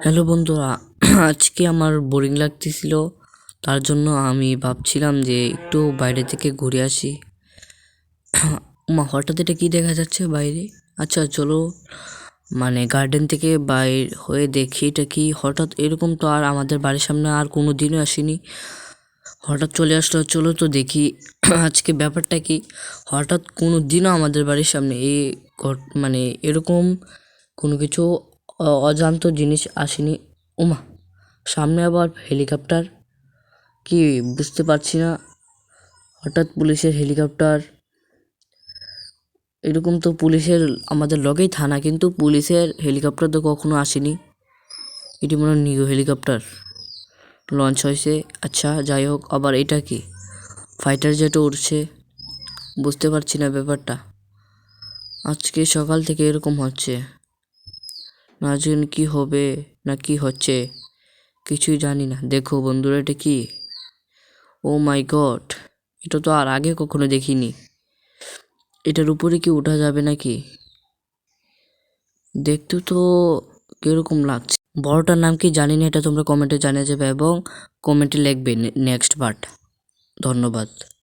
Hello বন্ধুরা, আজকে আমার বোরিং লাগতেছিল। তার জন্য আমি ভাবছিলাম যে একটু বাইরে থেকে ঘুরে আসি। হঠাৎ এটা কি দেখা যাচ্ছে বাইরে? আচ্ছা চলো, গার্ডেন থেকে বাইর হয়ে দেখি এটা কি। হঠাৎ এরকম তো আর আমাদের বাড়ির সামনে আর কোনো দিনও আসেনি, হঠাৎ চলে আসলো। চলো তো দেখি আজকে ব্যাপারটা কি। হঠাৎ কোনো দিনও আমাদের বাড়ির সামনে এরকম কোনো কিছু অজান্ত জিনিস আসেনি। ওমা, সামনে আবার হেলিকপ্টার, কি বুঝতে পারছি না। হঠাৎ পুলিশের হেলিকপ্টার, এরকম তো পুলিশের আমাদের লগেই থানা, কিন্তু পুলিশের হেলিকপ্টার তো কখনো আসেনি। এটি মনে হয় নিউ হেলিকপ্টার লঞ্চ হয়েছে। আচ্ছা যাই হোক, আবার এটা কি ফাইটার জেটও উঠছে, বুঝতে পারছি না ব্যাপারটা। আজকে সকাল থেকে এরকম হচ্ছে, না জানি কি হবে না কি হচ্ছে, কিছুই জানি না। দেখো বন্ধুরা, এটা কি? ও মাই গড, এটা তো আর আগে কখনো দেখিনি। এটার উপরে কি ওঠা যাবে নাকি? দেখতে তো কিরকম লাগছে। বড়টার নাম কি জানি না, এটা তোমরা কমেন্টে জানিয়ে যাবে এবং কমেন্টে লিখবে নেক্সট পার্ট। ধন্যবাদ।